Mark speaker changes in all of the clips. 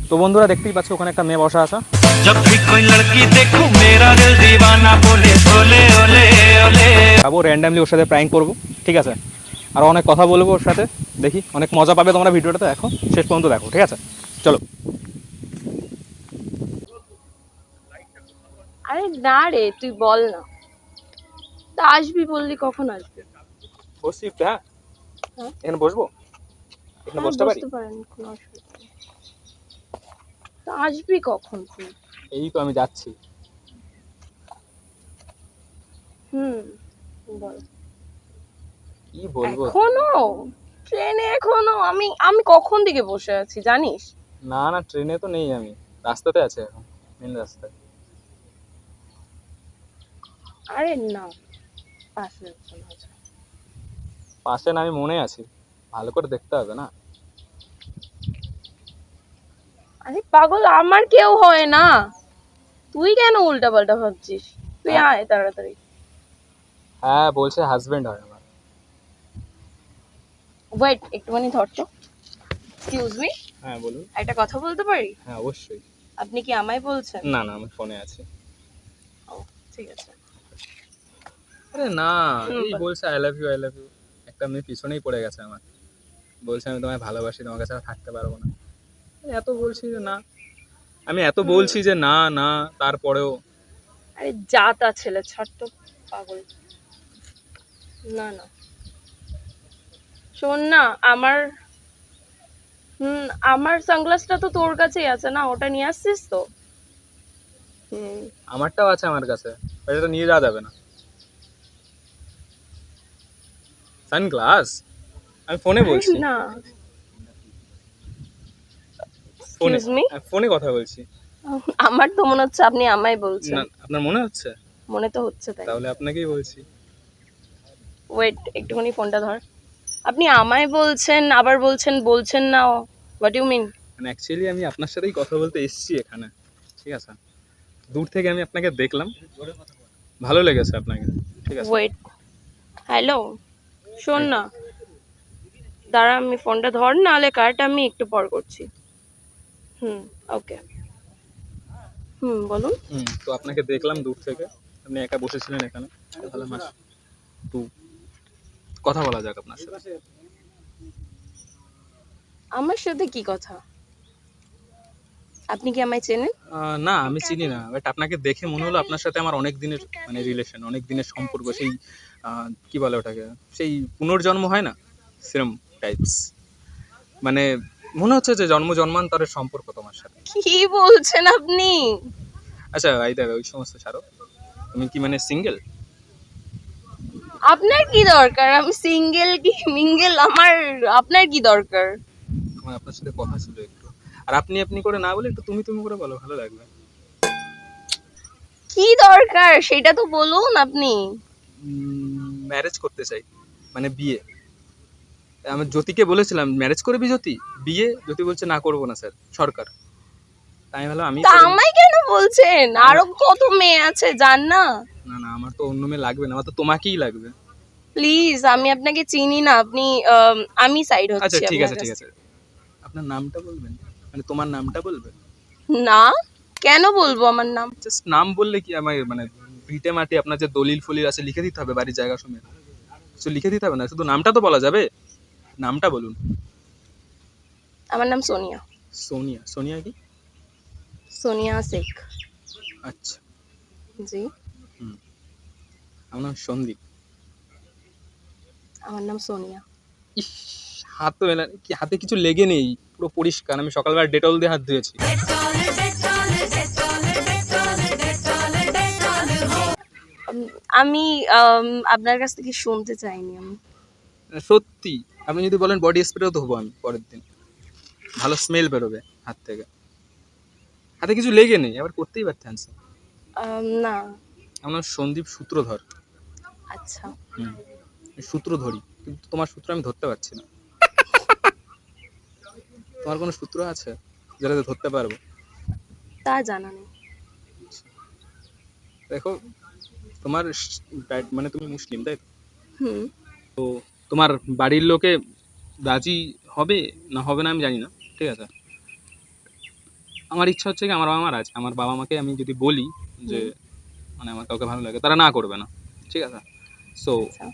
Speaker 1: তো বন্ধুরা দেখতেই পাচ্ছ ওখানে একটা মেয়ে বসা আছে। যাবো র্যান্ডামলি ওর সাথে প্র্যাঙ্ক করবো, ঠিক আছে? আর অনেক কথা বলবো ওর সাথে, দেখি অনেক মজা পাবে তোমরা। ভিডিওটা দেখো, শেষ পর্যন্ত দেখো, ঠিক আছে? চলো।
Speaker 2: আরে না রে, তুই বল না। তা আসবি বললি, কখন আসবি?
Speaker 1: বসছি, হ্যাঁ এখানে বসবো, এখানে বসতে পারি?
Speaker 2: বসতে পারেন, কোনো অসুবিধা নেই। তা আসবি কখন তুই?
Speaker 1: এই তো আমি যাচ্ছি।
Speaker 2: বল।
Speaker 1: কি বলবো?
Speaker 2: এখনো ট্রেনে? এখনো আমি কখন থেকে বসে আছি জানিস?
Speaker 1: না না, ট্রেনে তো নেই, আমি রাস্তাতে আছি এখন, মেন রাস্তায়।
Speaker 2: আরে না, পাশে একজন আছে।
Speaker 1: পাশে না, আমি মনে আছি, ভালো করে দেখতে হবে না?
Speaker 2: আরে পাগল, আমার কেউ হয় না, তুই কেন উল্টা পাল্টা ভাবছিস? তুই আয় তাড়াতাড়ি।
Speaker 1: হ্যাঁ বলছে হাজবেন্ড হয় আমার।
Speaker 2: ওয়েট, একটুখানি ধর তো। এক্সকিউজ মি,
Speaker 1: হ্যাঁ বলুন।
Speaker 2: একটা কথা বলতে পারি?
Speaker 1: হ্যাঁ অবশ্যই।
Speaker 2: আপনি কি আমায় বলছেন?
Speaker 1: না না, আমি ফোনে আছি।
Speaker 2: ও ঠিক আছে।
Speaker 1: আরে না, এই
Speaker 2: বল।
Speaker 1: বলছে I love you I love you. একটা মেয়ে পিছনেই পড়ে গেছে আমার, বলছে আমি তোমায় ভালোবাসি, তোমার কাছে আর থাকতে পারবো না। এত বলছি যে না, আমি এত বলছি যে না না, তারপরেও।
Speaker 2: আরে যা তা ছেলে, ছাড় তো, পাগল। না না, শোন না, আমার সানগ্লাসটা তো তোর কাছেই আছে না, ওটা নিয়ে আসছিস তো?
Speaker 1: আমারটাও আছে আমার কাছে, এটা নিয়ে যাওয়া যাবে না। সানগ্লাস? আমি ফোনে বলছি।
Speaker 2: না,
Speaker 1: ফোনে,
Speaker 2: এক্সকিউজ মি,
Speaker 1: ফোনে কথা বলছি।
Speaker 2: আমার তো মনে হচ্ছে আপনি আমায় বলছেন।
Speaker 1: না, আপনার মনে হচ্ছে?
Speaker 2: মনে তো হচ্ছে তাই।
Speaker 1: তাহলে আপনাকেই বলছি।
Speaker 2: ওয়েট, একটুখানি ফোনটা ধর। আপনি আমায় বলছেন, আবার বলছেন না, হোয়াট ইউ মিন?
Speaker 1: মানে অ্যাকচুয়ালি আমি আপনার সাথেই কথা বলতে এসেছি এখানে, ঠিক আছে? দূর থেকে আমি আপনাকে দেখলাম, ভালো লেগেছে আপনাকে, ঠিক আছে?
Speaker 2: ওয়েট, হ্যালো, শোন না, দাঁড়া, আমি ফোনটা ধর, নাহলে কাট, আমি একটু পর করছি। ওকে, বলুন।
Speaker 1: তো আপনাকে দেখলাম দূর থেকে, আপনি একা বসেছিলেন এখানে, তাহলে আমার একটু কথা বলা যাক আপনার সাথে।
Speaker 2: আমার সাথে কি কথা? আপনি কি আমায় চেনেন?
Speaker 1: না আমি চিনি না, বাট আপনাকে দেখে মনে হলো আপনার সাথে আমার অনেক দিনের মানে রিলেশন, অনেক দিনের সম্পর্ক, সেই কি বলে ওটাকে, সেই পুনর্জন্ম হয় না, সেরম টাইপস। মানে মনে হচ্ছে যে জন্ম জন্মান্তরের সম্পর্ক তোমার সাথে।
Speaker 2: কি বলছেন আপনি?
Speaker 1: আচ্ছা এই দেখো, ওই সমস্ত ছাড়ো, তুমি কি মানে সিঙ্গেল?
Speaker 2: আপনার কি দরকার? আমি সিঙ্গেল কি মিঙ্গেল, আপনার কি দরকার?
Speaker 1: আমার আপনার সাথে কথা ছিল একটু, আর আপনি আপনি করে না বলে একটু তুমি তুমি করে বলো, ভালো লাগবে।
Speaker 2: কি দরকার সেটা তো বলুন আপনি।
Speaker 1: ম্যারেজ করতে চাই, মানে বিয়ে। আমি জ্যোতিকে বলেছিলাম ম্যারেজ করবি জ্যোতি, বিয়ে জ্যোতি বলছে না করবো না স্যার, সরকার। তাই ভালো আমি
Speaker 2: তা আমায় কেন বলছেন? আরো কত মেয়ে আছে, জান না?
Speaker 1: না না, আমার তো অন্য মেয়ে লাগবে না, আমার তো তোমাকেই লাগবে।
Speaker 2: প্লিজ, আমি আপনাকে চিনি না, আপনি আমি সাইড
Speaker 1: আচ্ছা
Speaker 2: হচ্ছি
Speaker 1: ঠিক
Speaker 2: আপনার
Speaker 1: আছে ঠিক
Speaker 2: কাছে।
Speaker 1: আছে, আপনার নামটা বলবেন, মানে তোমার নামটা বলবেন।
Speaker 2: না, কেন বলবো আমার নাম?
Speaker 1: জাস্ট নাম বললে কি আমার মানে ভিটে মাটি আপনার যে দলিল ফলিল আছে লিখে দিতে হবে, বাড়ির জায়গা সমেত কিছু লিখে দিতে হবে না, শুধু নামটা তো বলা যাবে। নামটা বলুন।
Speaker 2: আমার নাম সোনিয়া।
Speaker 1: সোনিয়া? সোনিয়া কি?
Speaker 2: সোনিয়া শেখ।
Speaker 1: আচ্ছা।
Speaker 2: জি।
Speaker 1: আমার নাম সন্দীপ।
Speaker 2: আমার নাম সোনিয়া।
Speaker 1: ইস, হাত তো কি হাতে কিছু লেগে নেই, পুরো পরিষ্কার, আমি সকালবেলা ডেটল দিয়ে হাত ধুয়েছি।
Speaker 2: আমি আপনার কাছ থেকে শুনতে চাইনি আমি।
Speaker 1: সত্যি, আপনি যদি বলেন বডি স্প্রেও ধোবো আমি পরের দিন, ভালো স্মেল বেরোবে হাত থেকে। হাতে কিছু লেগে নেই, আবার করতেই পারতেন।
Speaker 2: না।
Speaker 1: আমার নাম সন্দীপ সূত্রধর।
Speaker 2: আচ্ছা।
Speaker 1: সূত্র ধরি, কিন্তু তোমার সূত্র আমি ধরতে পারছি না। তোমার কোনো সূত্র আছে যেটাতে ধরতে পারবো?
Speaker 2: তা জানা নেই।
Speaker 1: দেখো, তোমার মানে তুমি মুসলিম তাই তো?
Speaker 2: হুম।
Speaker 1: তো তোমার বাড়ির লোকে রাজি হবে না হবে না আমি জানি না, ঠিক আছে? আমার ইচ্ছা হচ্ছে কি আমার বাবা মার আছে, আমার বাবা মাকে আমি যদি বলি যে মানে আমার কাউকে ভালো লাগে, তারা না করবে না, ঠিক আছে? সো
Speaker 2: আচ্ছা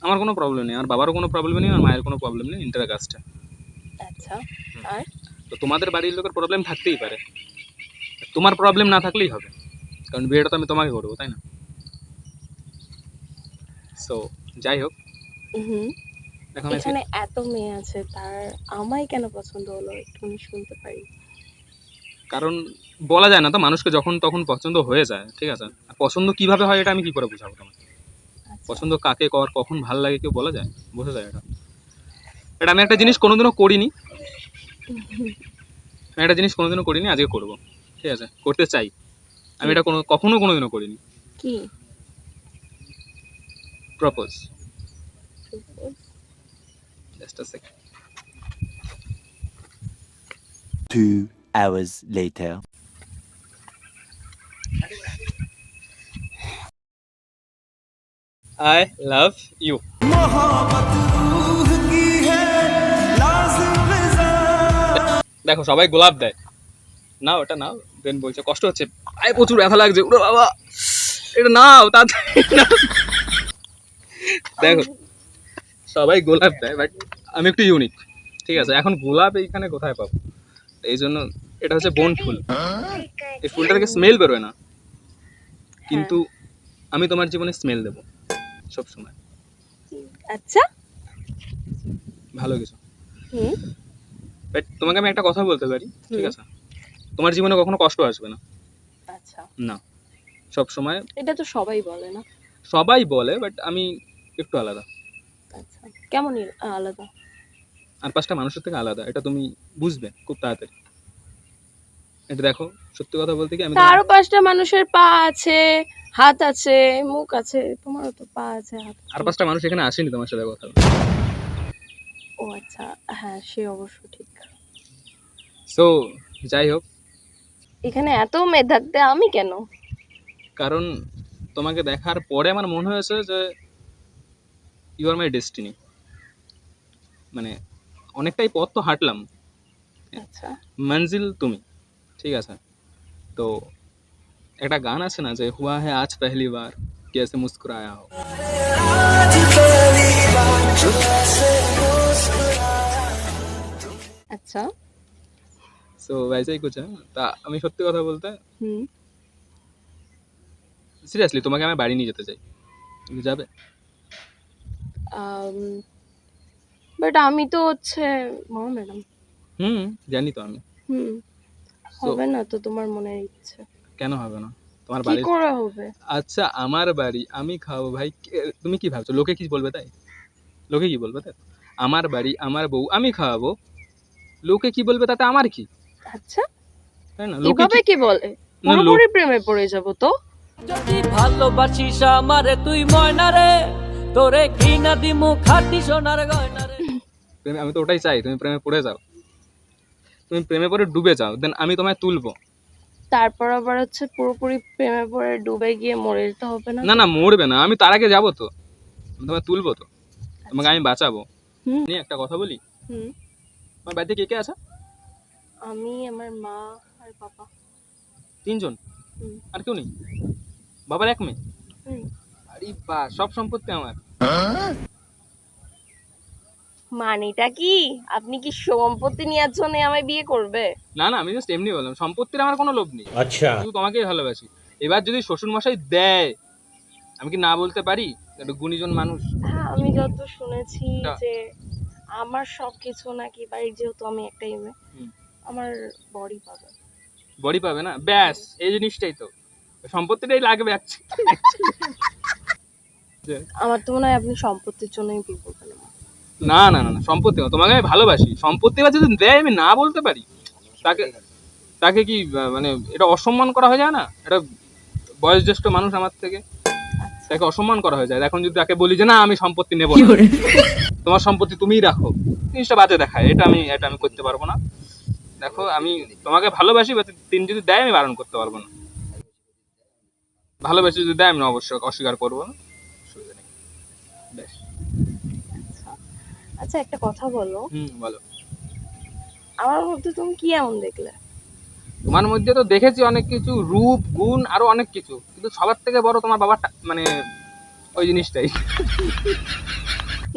Speaker 1: আমার কোনো প্রবলেম নেই, আমার বাবারও কোনো প্রবলেম নেই, আমার মায়ের কোনো প্রবলেম নেই, ইন্টার কাস্টে।
Speaker 2: আচ্ছা। আর
Speaker 1: তো তোমাদের বাড়ির লোকের প্রবলেম থাকতেই পারে, তোমার প্রবলেম না থাকলেই হবে, কারণ বিয়েটা তো আমি তোমাকে করবো, তাই না? সো যাই হোক,
Speaker 2: হুম,
Speaker 1: এখন আজকে
Speaker 2: এখানে এত মেয়ে আছে, তার আমায় কেন পছন্দ হলো একটু আমি শুনতে পারি?
Speaker 1: কারণ বলা যায় না তো, মানুষকে যখন তখন পছন্দ হয়ে যায়, ঠিক আছে? আর পছন্দ কিভাবে হয় এটা আমি কি করে বুঝাবো তোমাকে?
Speaker 2: আচ্ছা
Speaker 1: পছন্দ কাকে কখন ভাল লাগে কেউ বলা যায়, বোঝা যায় এটা? এটা আমি একটা জিনিস কোনোদিনও করিনি, আমি একটা জিনিস কোনোদিনও করিনি, আজকে করবো, ঠিক আছে? করতে চাই, আমি এটা কখনো কোনোদিনও করিনি।
Speaker 2: কি?
Speaker 1: Propose, just a second.
Speaker 3: 2 hours later.
Speaker 1: I love you. দেখো সবাই গোলাপ দেয়, নাও এটা নাও, দেন বলছে কষ্ট হচ্ছে, আয় প্রচুর ব্যথা লাগছে, ওরে বাবা এটা নাও তাড়াতাড়ি নাও। দেখো সবাই গোলাপ দেয়, বাট আমি একটু ইউনিক, ঠিক আছে? এখন গোলাপ এইখানে কোথায় পাবো? এই জন্য এটা হচ্ছে বন ফুল, এই ফুলটা থেকে স্মেল বেরোয় না, কিন্তু আমি তোমার জীবনে স্মেল দেবো সব সময়,
Speaker 2: আচ্ছা
Speaker 1: ভালো কিছু।
Speaker 2: হুম
Speaker 1: বাট তোমাকে আমি একটা কথা বলতে পারি, ঠিক
Speaker 2: হুম।
Speaker 1: আছে? তোমার জীবনে কখনো কষ্ট আসবে না,
Speaker 2: আচ্ছা,
Speaker 1: না, সব সময়।
Speaker 2: এটা তো সবাই বলে না?
Speaker 1: সবাই বলে, বাট আমি একটু আলাদা,
Speaker 2: আচ্ছা, কেমন আলাদা?
Speaker 1: আর 5টা মানুষের থেকে আলাদা, এটা তুমি বুঝবে খুব তাড়াতাড়ি। এটা দেখো, সত্যি কথা বলতে কি আমি
Speaker 2: তারও 5টা মানুষের পা আছে, হাত আছে, মুখ আছে, তোমারও তো পা আছে, হাত
Speaker 1: আর
Speaker 2: আছে।
Speaker 1: 5টা মানুষ এখানে আসেনি তোমার সাথে কথা বলতে।
Speaker 2: ও আচ্ছা, হ্যাঁ সে অবশ্য ঠিক।
Speaker 1: সো যাই হোক,
Speaker 2: এখানে এত মেয়ে থাকতে আমি কেন?
Speaker 1: কারণ তোমাকে দেখার পরে আমার মনে হয়েছে যে ইউ আর মাই ডেস্টিনি, মানে অনেকটাই পথ তো হাঁটলাম,
Speaker 2: আচ্ছা
Speaker 1: মঞ্জিল তুমি, ঠিক আছে? তো একটা গান আছে না যে হুয়া হ্যায় আজ পহলি বার কেসে মুস্কুরায়া হো,
Speaker 2: আচ্ছা
Speaker 1: সো वैसे ही कुछ है। তা আমি সত্যি কথা বলতে
Speaker 2: হুম।
Speaker 1: সিরিয়াসলি তোমাকে আমি বাড়ি নিয়ে যেতে চাই, তুমি যাবে?
Speaker 2: বাট আমি তো হচ্ছে মামা ম্যাডাম।
Speaker 1: হুম, জানি তো আমি।
Speaker 2: হুম,
Speaker 1: সো
Speaker 2: হবে না তো তোমার মনের ইচ্ছে?
Speaker 1: কেন হবে না? তোমার
Speaker 2: কি
Speaker 1: বাড়ি,
Speaker 2: করে হবে?
Speaker 1: আচ্ছা আমার বাড়ি আমি খাবো ভাই, তুমি কি ভাবছো লোকে কি বলবে তাই? লোকে কি বলবে তাই? আমার বাড়ি আমার বউ আমি খাওয়াবো, লোকে কি বলবে তাতে আমার কি,
Speaker 2: আচ্ছা,
Speaker 1: তাই না? লোকে
Speaker 2: এভাবে
Speaker 1: কি,
Speaker 2: কি বলে?
Speaker 1: না লোক,
Speaker 2: পুরোপুরি প্রেমে পড়ে যাব তো?
Speaker 4: যদি ভালোবাসিস আমারে তুই ময়না রে, তোরে ঘৃণা দিমু খাটি সোনার গয়না রে।
Speaker 1: আমি তো ওটাই চাই, তুমি প্রেমে পড়ে যাও, তুমি প্রেমে পড়ে ডুবে যাও, দেন আমি তোমায় তুলবো।
Speaker 2: তারপর আবার হচ্ছে পুরোপুরি প্রেমে পড়ে ডুবে গিয়ে মরে যেতে হবে না?
Speaker 1: না না মরবে না, আমি তার আগে যাবো তো, আমি তোমায় তুলবো তো, তোমাকে আমি বাঁচাবো।
Speaker 2: হুম
Speaker 1: নিয়ে একটা কথা বলি,
Speaker 2: হুম।
Speaker 1: আমার বাড়িতে কে কে আছে?
Speaker 2: আমি, আমার মা আর বাবা।
Speaker 1: 3 জন,
Speaker 2: হুম
Speaker 1: আর কেউ নেই? বাবার এক মেয়ে?
Speaker 2: হুম।
Speaker 1: আরে বা, সব সম্পত্তি আমার।
Speaker 2: মানেটা কি? আপনি কি সম্পত্তি নেওয়ার জন্য আমায় বিয়ে করবে?
Speaker 1: না না আমি জাস্ট এমনি বললাম, সম্পত্তির আমার কোনো লোভ নেই,
Speaker 3: আচ্ছা
Speaker 1: শুধু তোমাকেই ভালোবাসি। এবার যদি শ্বশুর মশাই দেয়, আমি কি না বলতে পারি? একটু গুণীজন মানুষ।
Speaker 2: হ্যাঁ, আমি যত শুনেছি
Speaker 1: তা-
Speaker 2: যে আমার সবকিছু নাকি বাড়ির, যেহেতু আমি একটাই মেয়ে,
Speaker 1: হুম,
Speaker 2: আমার বড়ি পাবে।
Speaker 1: বডি পাবে না, ব্যাস এই জিনিসটাই তো, সম্পত্তিটাই লাগবে actually।
Speaker 2: আমার তো মনে হয় আপনি সম্পত্তির জন্যই বিয়ে করবেন না।
Speaker 1: না না না না, সম্পত্তি না, তোমাকে আমি ভালোবাসি, সম্পত্তি এবার যদি দেয় আমি না বলতে পারি, তাকে তাকে কি মানে এটা অসম্মান করা হয়ে যায় না? এটা বয়োজ্যেষ্ঠ মানুষ আমার থেকে, তাকে অসম্মান করা হয়ে যায়। এখন যদি তাকে বলি যে না আমি সম্পত্তি নেবো না, তোমার সম্পত্তি তুমিই রাখো, জিনিসটা বাজে দেখায়, এটা আমি করতে পারবো না। দেখো আমি তোমাকে ভালোবাসি, বা তিনি যদি দেয় আমি বারণ করতে পারবো না, ভালোবাসি যদি দেয় আমি অবশ্যই অস্বীকার করবো না, অসুবিধা নেই। ব্যাস।
Speaker 2: আচ্ছা আচ্ছা, একটা কথা বলো,
Speaker 1: হুম, বলো।
Speaker 2: আমার মধ্যে তুমি কি এমন দেখলে?
Speaker 1: তোমার মধ্যে তো দেখেছি অনেক কিছু, রূপ গুণ আরো অনেক কিছু, কিন্তু সবার থেকে বড় তোমার বাবার মানে ওই জিনিসটাই।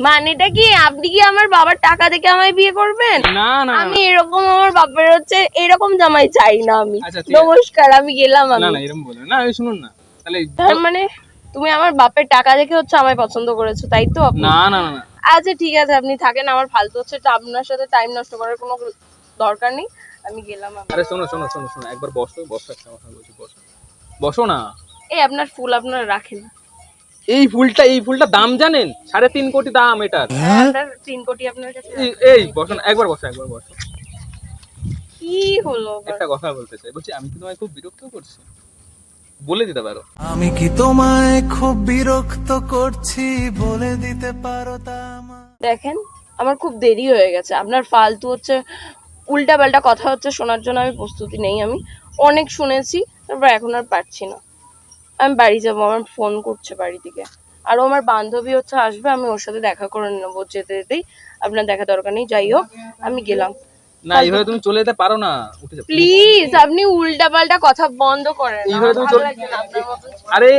Speaker 2: মানেটা কি, আপনি কি আমার বাবার টাকা দেখে আমায় বিয়ে করবেন?
Speaker 1: না না
Speaker 2: আমি এরকম, আমার বাপের হচ্ছে এরকম জামাই চাই না আমি।
Speaker 1: আচ্ছা, ঠিক আছে।
Speaker 2: নমস্কার, আমি গেলাম।
Speaker 1: না
Speaker 2: আমি
Speaker 1: না এরকম বলো না, এই শুনুন না তাহলে।
Speaker 2: তার মানে তুমি আমার বাপের টাকা দেখে হচ্ছে আমায় পছন্দ করেছো, তাই তো?
Speaker 1: না না না না
Speaker 2: আচ্ছা ঠিক আছে, আপনি থাকেন, আমার ফালতু হচ্ছে আপনার সাথে টাইম নষ্ট করার কোনো দরকার নেই, আমি গেলাম।
Speaker 1: আরে শোনো শোনো শোনো শোনো, একবার বসো বসো, একটা কথা বলছি, বসো বসো না।
Speaker 2: এই আপনার ফুল আপনারা রাখেন।
Speaker 1: এই ফুলটা দাম জানেন? 3.5 কোটি দাম এটার।
Speaker 2: আপনার 3 কোটি আপনার কাছে
Speaker 1: এই বসো না, একবার বসো, একবার বসো।
Speaker 2: কি হলো আবার?
Speaker 1: একটা কথা বলতে চাই, বলছি আমি কি তোমায় খুব বিরক্ত করছি? বলে দিতে পারো।
Speaker 3: আমি কি তোমায় খুব বিরক্ত করছি, বলে দিতে পারো তা আমার।
Speaker 2: দেখেন, আমার খুব দেরি হয়ে গেছে, আপনার ফালতু হচ্ছে উল্টা পাল্টা কথা হচ্ছে শোনার জন্য আমি প্রস্তুতি নেই। আমি অনেক শুনেছি, তারপর এখন আর পারছি না। আমি বাড়ি যাবো, আমার ফোন করছে বাড়ি থেকে। আরও আমার বান্ধবী হচ্ছে আসবে, আমি ওর সাথে দেখা করে নেবো যেতে যেতেই। আপনার দেখা দরকার নেই, যাই হোক আমি গেলাম।
Speaker 1: না এইভাবে তুমি চলে যেতে পারো না, উঠে যাও
Speaker 2: প্লিজ আপনি উল্টা পাল্টা কথা বন্ধ করেন।
Speaker 1: এইভাবে তুমি
Speaker 2: ভালো
Speaker 1: চলে,
Speaker 2: লাগছে না আপনার মতন।
Speaker 1: আরে